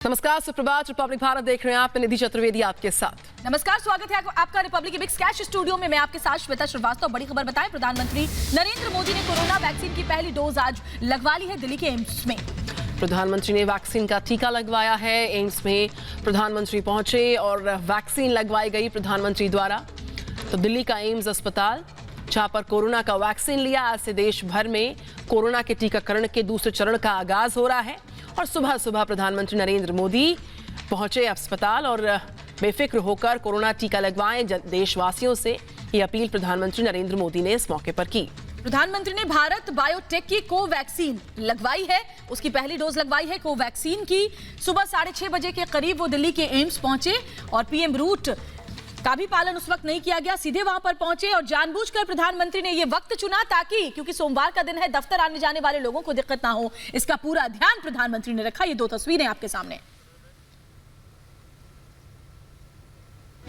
नमस्कार, सुप्रभात। रिपब्लिक भारत देख रहे हैं आप, निधि चतुर्वेदी आपके साथ। नमस्कार, स्वागत है आपका रिपब्लिक बिग स्कैश स्टूडियो में। मैं आपके साथ श्वेता श्रीवास्तव। बड़ी खबर बताएं, प्रधानमंत्री नरेंद्र मोदी ने कोरोना वैक्सीन की पहली डोज आज लगवा ली है दिल्ली के एम्स में। प्रधानमंत्री ने वैक्सीन का टीका लगवाया है। एम्स में प्रधानमंत्री पहुंचे और वैक्सीन लगवाई गई प्रधानमंत्री द्वारा। तो दिल्ली का एम्स अस्पताल, जहां पर कोरोना का वैक्सीन लिया, आज से देश भर में कोरोना के टीकाकरण के दूसरे चरण का आगाज हो रहा है। और सुबह सुबह प्रधानमंत्री नरेंद्र मोदी पहुंचे अस्पताल और बेफिक्र होकर कोरोना टीका लगवाएं। देशवासियों से ये अपील प्रधानमंत्री नरेंद्र मोदी ने इस मौके पर की। प्रधानमंत्री ने भारत बायोटेक की कोवैक्सीन लगवाई है, उसकी पहली डोज लगवाई है कोवैक्सीन की। सुबह 6:30 बजे के करीब वो दिल्ली के एम्स पहुंचे और पीएम रूट का भी पालन उस वक्त नहीं किया गया। सीधे वहां पर पहुंचे और जानबूझकर प्रधानमंत्री ने ये वक्त चुना ताकि, क्योंकि सोमवार का दिन है, दफ्तर आने जाने वाले लोगों को दिक्कत ना हो, इसका पूरा ध्यान प्रधानमंत्री ने रखा। ये दो तस्वीरें आपके सामने।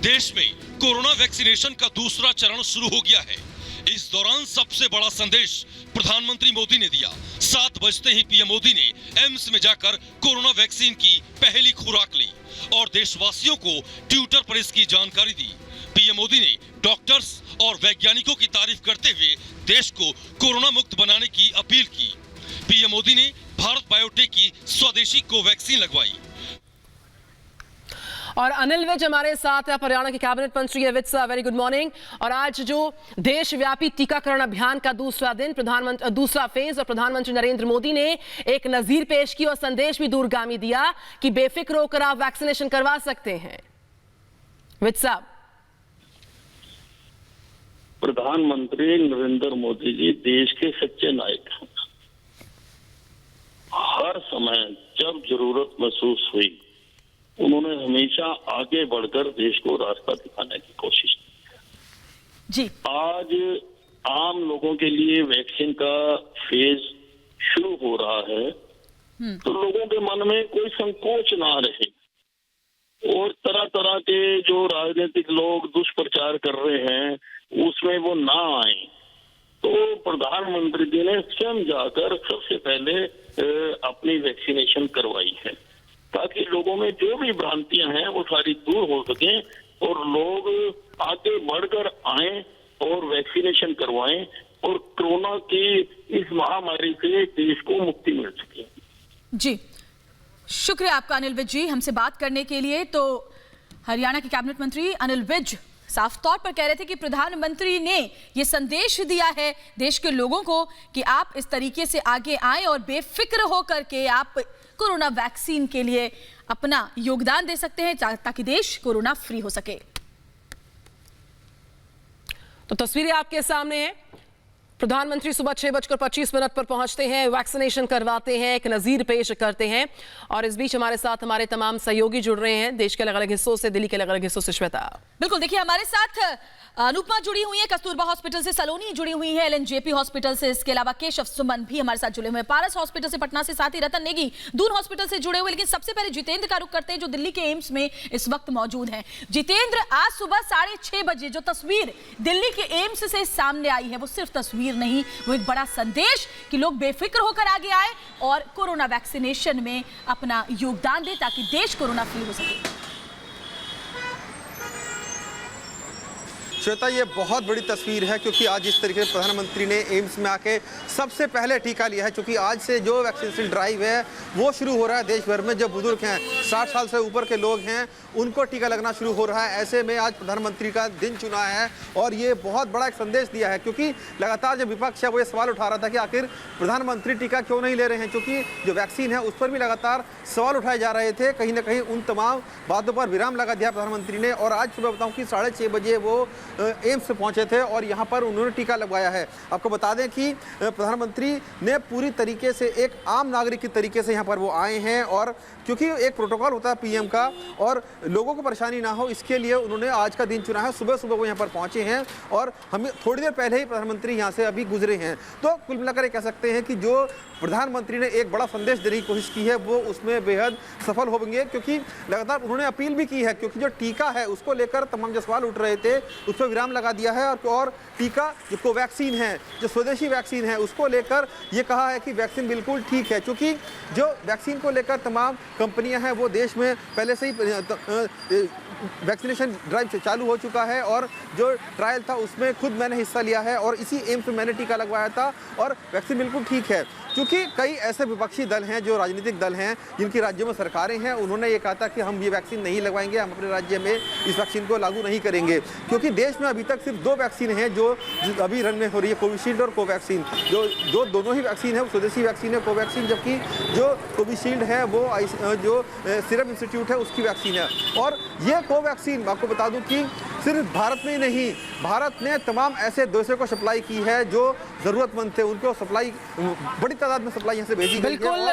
देश में कोरोना वैक्सीनेशन का दूसरा चरण शुरू हो गया है। इस दौरान सबसे बड़ा संदेश प्रधानमंत्री मोदी ने दिया। 7 बजते ही पीएम मोदी ने एम्स में जाकर कोरोना वैक्सीन की पहली खुराक ली और देशवासियों को ट्विटर पर इसकी जानकारी दी। पीएम मोदी ने डॉक्टर्स और वैज्ञानिकों की तारीफ करते हुए देश को कोरोना मुक्त बनाने की अपील की। पीएम मोदी ने भारत बायोटेक की स्वदेशी कोवैक्सीन लगवाई। और अनिल विज हमारे साथ है, हरियाणा के कैबिनेट मंत्री है। Vij sir, very good morning. और आज जो देशव्यापी टीकाकरण अभियान का दूसरा दिन, दूसरा फेज, और प्रधानमंत्री नरेंद्र मोदी ने एक नजीर पेश की और संदेश भी दूरगामी दिया कि बेफिक्र होकर आप वैक्सीनेशन करवा सकते हैं। विज साहब। प्रधानमंत्री नरेंद्र मोदी जी देश के सच्चे नायक हैं। हर समय जब जरूरत महसूस हुई, उन्होंने हमेशा आगे बढ़कर देश को रास्ता दिखाने की कोशिश की जी। आज आम लोगों के लिए वैक्सीन का फेज शुरू हो रहा है, तो लोगों के मन में कोई संकोच ना रहे और तरह तरह के जो राजनीतिक लोग दुष्प्रचार कर रहे हैं उसमें वो ना आए। तो प्रधानमंत्री जी ने स्वयं जाकर सबसे पहले अपनी वैक्सीनेशन करवाई है ताकि लोगों में जो भी भ्रांतियां हैं वो सारी दूर हो सके और लोग आगे बढ़कर आए और वैक्सीनेशन करवाएं और कोरोना की इस महामारी से देश को मुक्ति मिल सके। जी, शुक्रिया आपका अनिल विज जी हमसे बात करने के लिए। तो हरियाणा के कैबिनेट मंत्री अनिल विज साफ तौर पर कह रहे थे कि प्रधानमंत्री ने ये संदेश दिया है देश के लोगों को कि आप इस तरीके से आगे आएं और बेफिक्र होकर के आप कोरोना वैक्सीन के लिए अपना योगदान दे सकते हैं ताकि देश कोरोना फ्री हो सके। तो तस्वीरें आपके सामने हैं। प्रधानमंत्री सुबह 6:25 पर पहुंचते हैं, वैक्सीनेशन करवाते हैं, एक नजीर पेश करते हैं। और इस बीच हमारे साथ हमारे तमाम सहयोगी जुड़ रहे हैं देश के अलग अलग हिस्सों से, दिल्ली के अलग अलग हिस्सों से। श्वेता। बिल्कुल, देखिए हमारे साथ अनुपमा जुड़ी हुई है, कस्तूरबा हॉस्पिटल से सलोनी जुड़ी हुई है, एलएनजेपी हॉस्पिटल से, इसके अलावा केशव सुमन भी हमारे साथ जुड़े हुए हैं, पारस हॉस्पिटल से पटना से, साथ ही रतन नेगी दून हॉस्पिटल से जुड़े हुए। लेकिन सबसे पहले जितेंद्र का रुख करते हैं जो दिल्ली के एम्स में इस वक्त मौजूद हैं। जितेंद्र, आज सुबह 6:30 बजे जो तस्वीर दिल्ली के एम्स से सामने आई है वो सिर्फ तस्वीर नहीं, वो एक बड़ा संदेश कि लोग बेफिक्र होकर आगे आए और कोरोना वैक्सीनेशन में अपना योगदान दें ताकि देश कोरोना फ्री हो सके। श्वेता, ये बहुत बड़ी तस्वीर है क्योंकि आज इस तरीके से प्रधानमंत्री ने एम्स में आके सबसे पहले टीका लिया है। क्योंकि आज से जो वैक्सीनेशन ड्राइव है वो शुरू हो रहा है देश भर में। जो बुजुर्ग हैं, 60 साल से ऊपर के लोग हैं, उनको टीका लगना शुरू हो रहा है। ऐसे में आज प्रधानमंत्री का दिन चुना है और ये बहुत बड़ा एक संदेश दिया है। क्योंकि लगातार जो विपक्ष है वो ये सवाल उठा रहा था कि आखिर प्रधानमंत्री टीका क्यों नहीं ले रहे हैं, क्योंकि जो वैक्सीन है उस पर भी लगातार सवाल उठाए जा रहे थे। कहीं ना कहीं उन तमाम बातों पर विराम लगा दिया प्रधानमंत्री ने। और आज सुबह बताऊं कि 6:30 बजे वो एम्स से पहुंचे थे और यहां पर उन्होंने टीका लगवाया है। आपको बता दें कि प्रधानमंत्री ने पूरी तरीके से एक आम नागरिक के तरीके से यहां पर वो आए हैं और क्योंकि एक प्रोटोकॉल होता है पीएम का और लोगों को परेशानी ना हो इसके लिए उन्होंने आज का दिन चुना है। सुबह सुबह वो यहाँ पर पहुंचे हैं और हमें थोड़ी देर पहले ही प्रधानमंत्री यहाँ से अभी गुजरे हैं। तो कुल मिलाकर कह सकते हैं कि जो प्रधानमंत्री ने एक बड़ा संदेश देने की कोशिश की है वो उसमें बेहद सफल होंगे, क्योंकि लगातार उन्होंने अपील भी की है। क्योंकि जो टीका है उसको लेकर तमाम जो सवाल उठ रहे थे उस पर विराम लगा दिया है और टीका जो कोवैक्सीन है, जो स्वदेशी वैक्सीन है, उसको लेकर ये कहा है कि वैक्सीन बिल्कुल ठीक है, क्योंकि जो वैक्सीन को लेकर तमाम कंपनियां हैं वो देश में पहले से ही वैक्सीनेशन ड्राइव चालू हो चुका है और जो ट्रायल था उसमें खुद मैंने हिस्सा लिया है और इसी एम्स में मैंने टीका लगवाया था और वैक्सीन बिल्कुल ठीक है। क्योंकि कई ऐसे विपक्षी दल हैं, जो राजनीतिक दल हैं, जिनकी राज्यों में सरकारें हैं, उन्होंने ये कहा था कि हम ये वैक्सीन नहीं लगवाएंगे, हम अपने राज्य में इस वैक्सीन को लागू नहीं करेंगे, क्योंकि देश में अभी तक सिर्फ 2 वैक्सीन हैं जो अभी रन में हो रही है, कोविशील्ड और कोवैक्सीन। जो दोनों ही वैक्सीन है वो स्वदेशी वैक्सीन है कोवैक्सीन, जबकि जो कोविशील्ड है वो जो सीरम इंस्टीट्यूट है उसकी वैक्सीन है। और ये कोवैक्सीन आपको बता दूं कि सिर्फ भारत में ही नहीं, भारत ने तमाम ऐसे देशों को सप्लाई की है जो ज़रूरतमंद थे, उनको सप्लाई बड़ी तादाद में सप्लाई यहाँ से भेजी गई है।